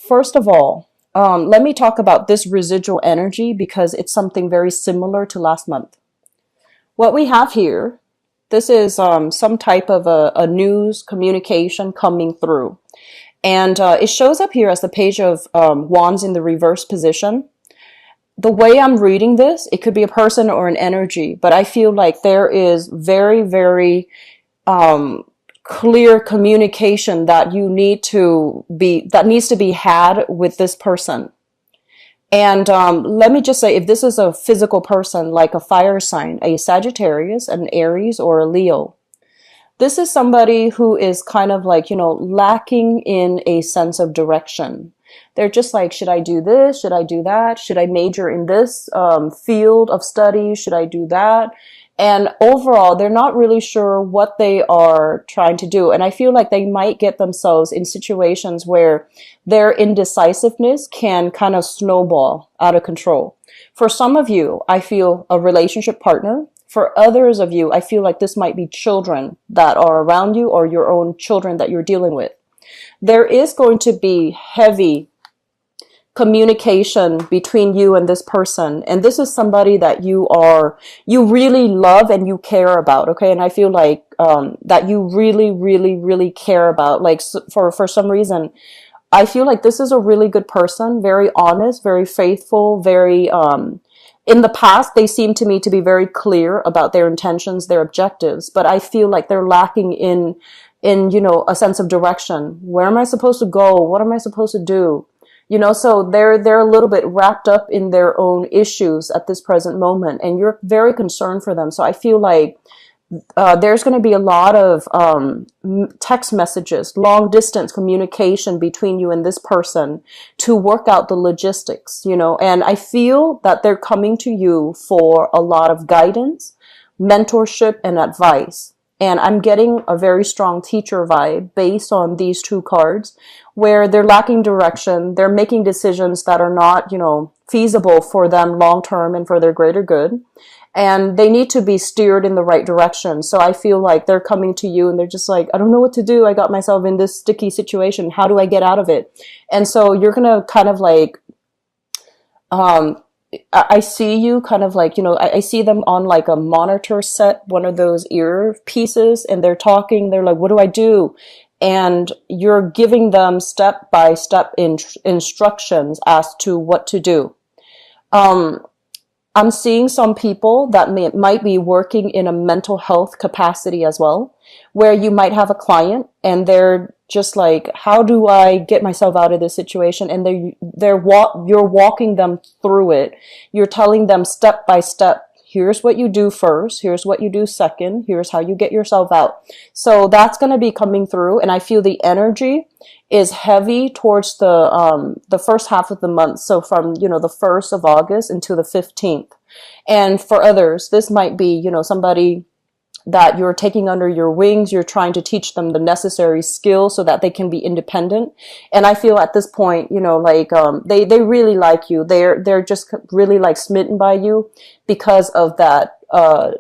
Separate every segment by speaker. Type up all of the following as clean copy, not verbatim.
Speaker 1: first of all, let me talk about this residual energy because it's something very similar to last month. What we have here, this is some type of a news communication coming through. And it shows up here as the Page of Wands in the reverse position. The way I'm reading this, it could be a person or an energy, but I feel like there is very, very clear communication that that needs to be had with this person. And let me just say, if this is a physical person, like a fire sign, a Sagittarius, an Aries, or a Leo, this is somebody who is kind of like, lacking in a sense of direction. They're just like, should I do this? Should I do that? Should I major in this field of study? Should I do that? And overall, they're not really sure what they are trying to do. And I feel like they might get themselves in situations where their indecisiveness can kind of snowball out of control. For some of you, I feel a relationship partner. For others of you, I feel like this might be children that are around you or your own children that you're dealing with. There is going to be heavy communication between you and this person. And this is somebody that you really love and you care about. Okay. And I feel like, that you really, really, really care about, like for some reason, I feel like this is a really good person, very honest, very faithful, very, in the past, they seem to me to be very clear about their intentions, their objectives, but I feel like they're lacking in, a sense of direction. Where am I supposed to go? What am I supposed to do? So they're a little bit wrapped up in their own issues at this present moment, and you're very concerned for them. So I feel like there's going to be a lot of text messages, long distance communication between you and this person to work out the logistics, and I feel that they're coming to you for a lot of guidance, mentorship, and advice. And I'm getting a very strong teacher vibe based on these two cards where they're lacking direction. They're making decisions that are not, feasible for them long term and for their greater good. And they need to be steered in the right direction. So I feel like they're coming to you and they're just like, I don't know what to do. I got myself in this sticky situation. How do I get out of it? And so you're going to kind of like, I see you kind of like, I see them on like a monitor set, one of those earpieces, and they're talking. They're like, what do I do? And you're giving them step-by-step instructions as to what to do. I'm seeing some people that might be working in a mental health capacity as well, where you might have a client and they're just like, how do I get myself out of this situation? And you're walking them through it. You're telling them step by step, here's what you do first, here's what you do second, here's how you get yourself out. So that's going to be coming through, and I feel the energy is heavy towards the first half of the month. So from, the 1st of August into the 15th. And for others, this might be, somebody that you're taking under your wings. You're trying to teach them the necessary skills so that they can be independent. And I feel at this point, they really like you. They're just really like smitten by you because of that,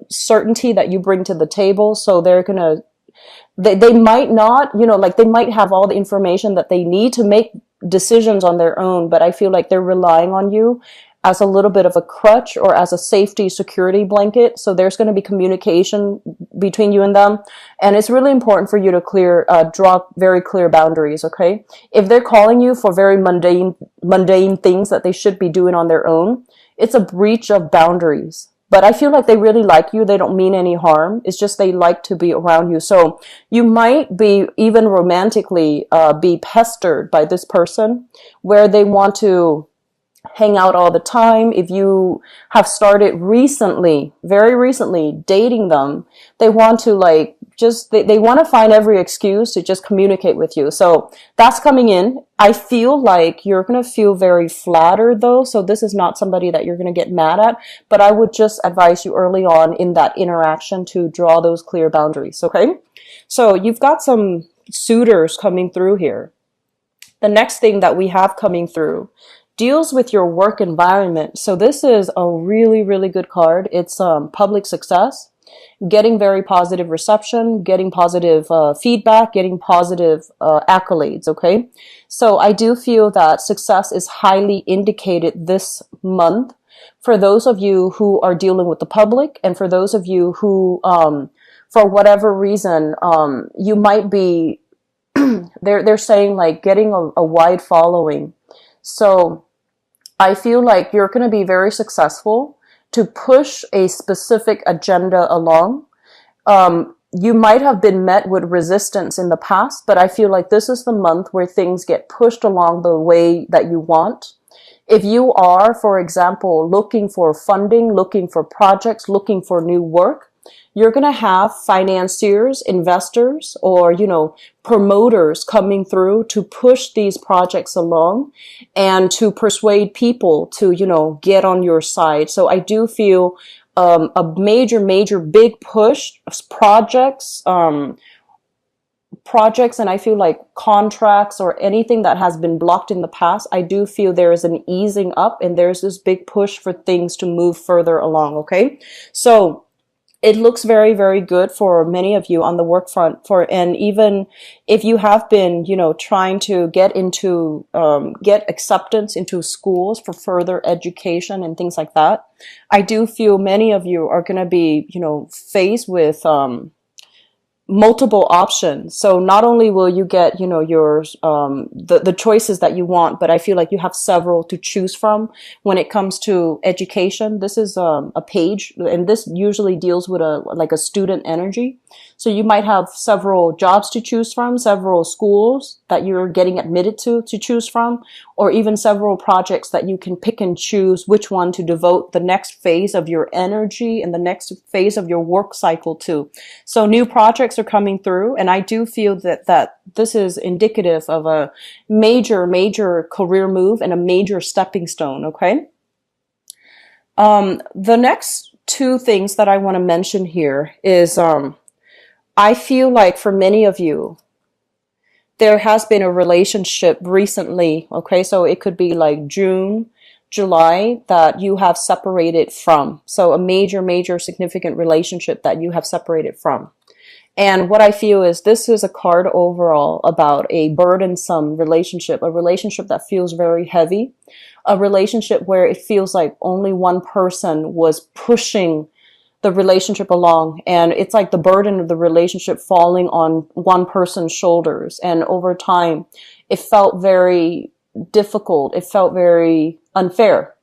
Speaker 1: certainty that you bring to the table. So they might not, they might have all the information that they need to make decisions on their own, but I feel like they're relying on you as a little bit of a crutch or as a safety security blanket. So there's going to be communication between you and them. And it's really important for you to draw very clear boundaries. Okay. If they're calling you for very mundane things that they should be doing on their own, it's a breach of boundaries. But I feel like they really like you. They don't mean any harm. It's just they like to be around you. So you might be even romantically be pestered by this person where they want to hang out all the time. If you have started recently, very recently, dating them, they want to they want to find every excuse to just communicate with you. So that's coming in. I feel like you're going to feel very flattered though. So this is not somebody that you're going to get mad at, but I would just advise you early on in that interaction to draw those clear boundaries. Okay. So you've got some suitors coming through here. The next thing that we have coming through deals with your work environment. So this is a really, really good card. It's public success. getting very positive reception, getting positive feedback, getting positive accolades, okay? So I do feel that success is highly indicated this month for those of you who are dealing with the public, and for those of you who, for whatever reason, you might be, they're saying like getting a wide following. So I feel like you're going to be very successful to push a specific agenda along. You might have been met with resistance in the past, but I feel like this is the month where things get pushed along the way that you want. If you are, for example, looking for funding, looking for projects, looking for new work, you're going to have financiers, investors, or, promoters coming through to push these projects along and to persuade people to, get on your side. So I do feel a major, big push, projects, and I feel like contracts or anything that has been blocked in the past, I do feel there is an easing up and there's this big push for things to move further along, okay? So it looks very, very good for many of you on the work front and even if you have been, trying to get into, get acceptance into schools for further education and things like that, I do feel many of you are going to be, faced with, multiple options. So not only will you get, your, the choices that you want, but I feel like you have several to choose from when it comes to education. This is, a page, and this usually deals with like a student energy. So you might have several jobs to choose from, several schools that you're getting admitted to choose from, or even several projects that you can pick and choose which one to devote the next phase of your energy and the next phase of your work cycle to. So new projects are coming through, and I do feel that this is indicative of a major career move and a major stepping stone, okay? The next two things that I want to mention here is, I feel like for many of you, there has been a relationship recently, okay? So it could be like June, July that you have separated from. So a major significant relationship that you have separated from. And what I feel is this is a card overall about a burdensome relationship, a relationship that feels very heavy, a relationship where it feels like only one person was pushing the relationship along, and it's like the burden of the relationship falling on one person's shoulders. And over time, it felt very difficult. It felt very unfair.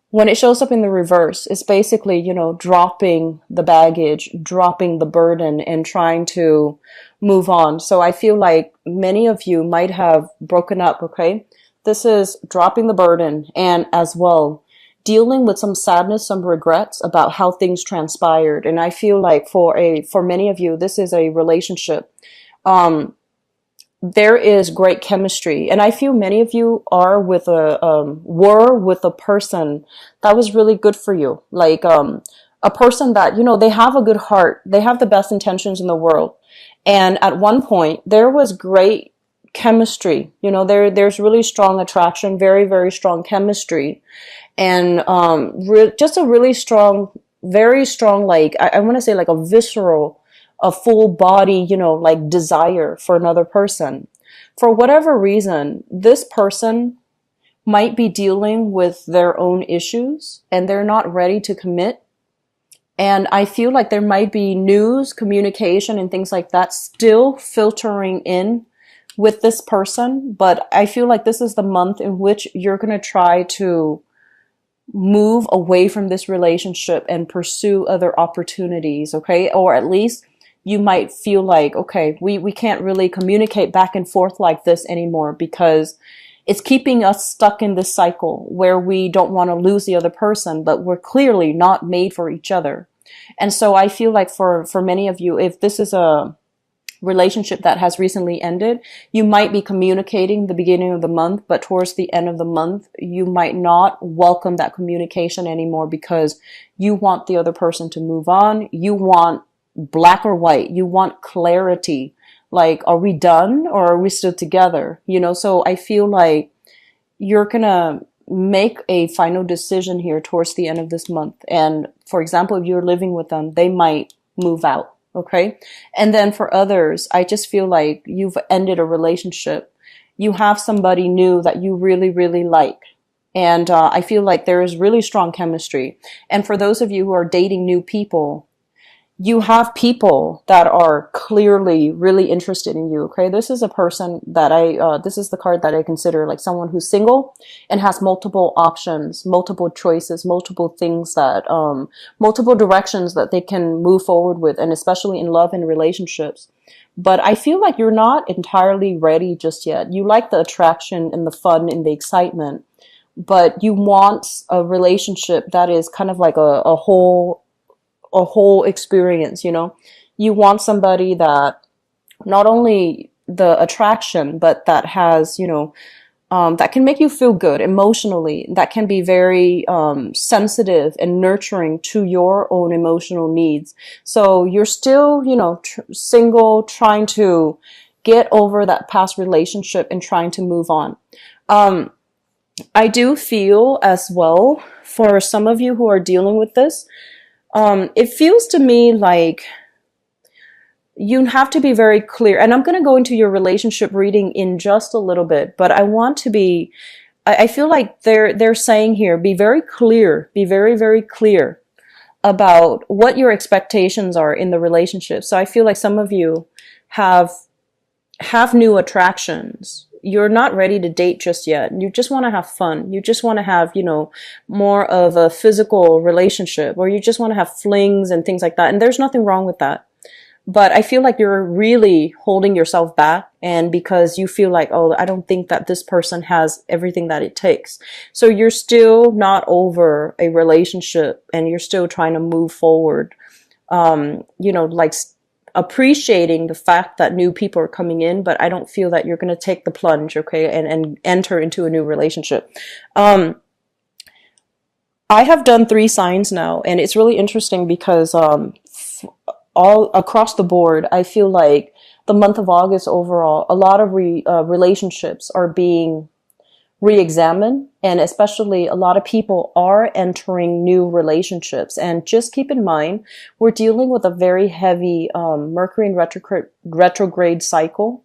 Speaker 1: When it shows up in the reverse, it's basically, dropping the baggage, dropping the burden, and trying to move on. So I feel like many of you might have broken up, okay? This is dropping the burden and as well dealing with some sadness, some regrets about how things transpired. And I feel like for many of you, this is a relationship. There is great chemistry. And I feel many of you were with a person that was really good for you. Like, a person that, they have a good heart. They have the best intentions in the world. And at one point there was great chemistry. There's really strong attraction, very strong chemistry. And just a really strong, very strong, like I want to say like a visceral, a full body, like desire for another person. For whatever reason, this person might be dealing with their own issues and they're not ready to commit. And I feel like there might be news, communication, and things like that still filtering in with this person. But I feel like this is the month in which you're going to try to move away from this relationship and pursue other opportunities, okay? Or at least you might feel like, okay, we can't really communicate back and forth like this anymore because it's keeping us stuck in this cycle where we don't want to lose the other person, but we're clearly not made for each other. And so I feel like for many of you, if this is a relationship that has recently ended, you might be communicating the beginning of the month, but towards the end of the month, you might not welcome that communication anymore because you want the other person to move on. You want black or white. You want clarity. Like, are we done or are we still together? So I feel like you're gonna make a final decision here towards the end of this month. And for example, if you're living with them, they might move out. Okay. And then for others, I just feel like you've ended a relationship. You have somebody new that you really, really like. And I feel like there is really strong chemistry. And for those of you who are dating new people, you have people that are clearly really interested in you. Okay. This is a person that this is the card that I consider like someone who's single and has multiple options, multiple choices, multiple things that, multiple directions that they can move forward with, and especially in love and relationships. But I feel like you're not entirely ready just yet. You like the attraction and the fun and the excitement, but you want a relationship that is kind of like a whole experience, you know. You want somebody that not only the attraction, but that has, you know, that can make you feel good emotionally, that can be very sensitive and nurturing to your own emotional needs. So you're still, you know, single, trying to get over that past relationship and trying to move on. I do feel as well, for some of you who are dealing with this, it feels to me like you have to be very clear. And I'm going to go into your relationship reading in just a little bit, but I want to be, I feel like they're saying here, be very clear, be very, very clear about what your expectations are in the relationship. So I feel like some of you have new attractions. You're not ready to date just yet. You just want to have fun. You just want to have, you know, more of a physical relationship, or you just want to have flings and things like that. And there's nothing wrong with that. But I feel like you're really holding yourself back, and because you feel like, oh, I don't think that this person has everything that it takes. So you're still not over a relationship, and you're still trying to move forward. You know, like appreciating the fact that new people are coming in, but I don't feel that you're going to take the plunge, okay, and enter into a new relationship. I have done 3 signs now, and it's really interesting because all across the board, I feel like the month of August overall, a lot of relationships are being re-examined, and especially a lot of people are entering new relationships. And just keep in mind, we're dealing with a very heavy Mercury in retrograde cycle,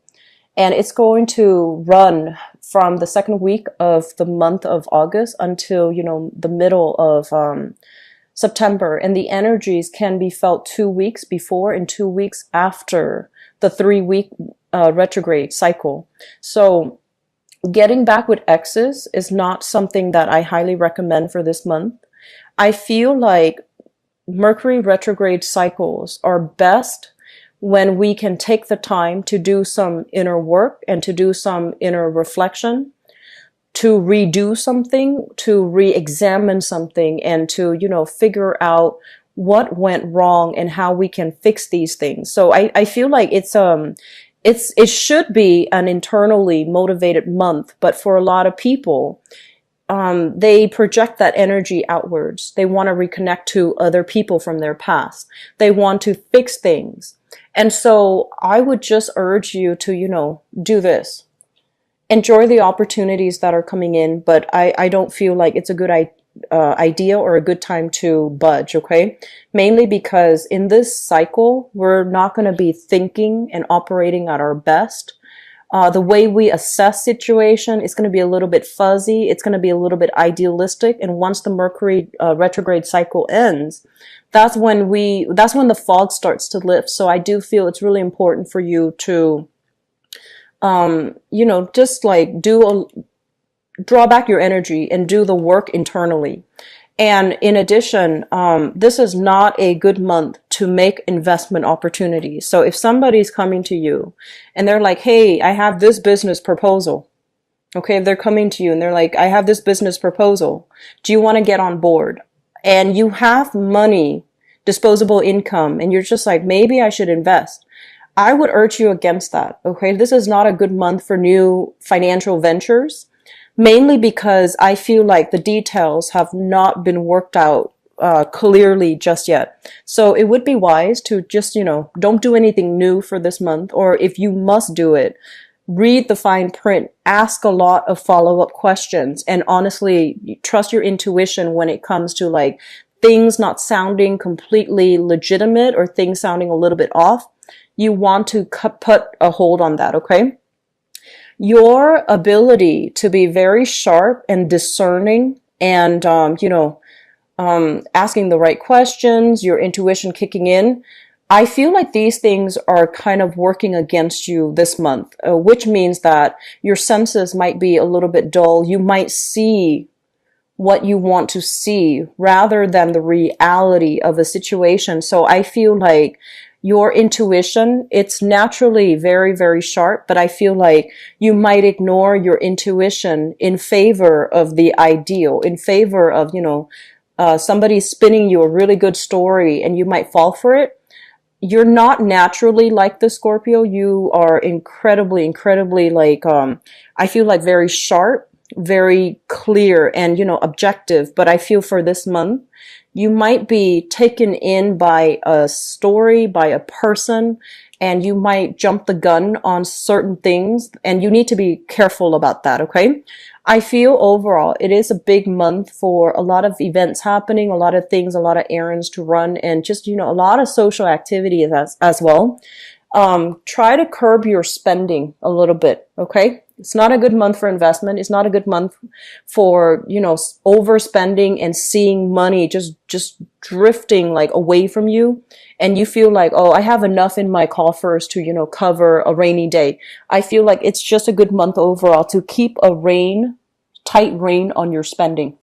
Speaker 1: and it's going to run from the second week of the month of August until, you know, the middle of September. And the energies can be felt 2 weeks before and 2 weeks after the 3-week retrograde cycle. So getting back with exes is not something that I highly recommend for this month. I feel like Mercury retrograde cycles are best when we can take the time to do some inner work and to do some inner reflection, to redo something, to re-examine something, and to, you know, figure out what went wrong and how we can fix these things. So I feel like it should be an internally motivated month, but for a lot of people, they project that energy outwards. They want to reconnect to other people from their past. They want to fix things. And so I would just urge you to, you know, do this. Enjoy the opportunities that are coming in, but I don't feel like it's a good idea or a good time to budge, okay? Mainly because in this cycle, we're not going to be thinking and operating at our best. The way we assess situation is going to be a little bit fuzzy. It's going to be a little bit idealistic. And once the Mercury retrograde cycle ends, that's when the fog starts to lift. So I do feel it's really important for you to you know, just like draw back your energy and do the work internally. And in addition, this is not a good month to make investment opportunities. So if somebody's coming to you and they're like, hey, I have this business proposal. Okay, if they're coming to you and they're like, I have this business proposal. Do you want to get on board? And you have money, disposable income, and you're just like, maybe I should invest. I would urge you against that, okay? This is not a good month for new financial ventures, mainly because I feel like the details have not been worked out clearly just yet. So it would be wise to just, you know, don't do anything new for this month, or if you must do it, read the fine print, ask a lot of follow-up questions, and honestly, trust your intuition when it comes to like things not sounding completely legitimate or things sounding a little bit off. You want to put a hold on that, okay? Your ability to be very sharp and discerning and, asking the right questions, your intuition kicking in, I feel like these things are kind of working against you this month, which means that your senses might be a little bit dull. You might see what you want to see rather than the reality of a situation. So I feel like your intuition, it's naturally very, very sharp, but I feel like you might ignore your intuition in favor of the ideal, in favor of, somebody spinning you a really good story and you might fall for it. You're not naturally like the Scorpio. You are incredibly like, I feel like very sharp, very clear and, objective. But I feel for this month, you might be taken in by a story, by a person, and you might jump the gun on certain things, and you need to be careful about that, okay? I feel overall it is a big month for a lot of events happening, a lot of things, a lot of errands to run, and just, a lot of social activities as well. Try to curb your spending a little bit, okay? It's not a good month for investment. It's not a good month for, overspending and seeing money just drifting like away from you. And you feel like, oh, I have enough in my coffers to, cover a rainy day. I feel like it's just a good month overall to keep a tight rein on your spending.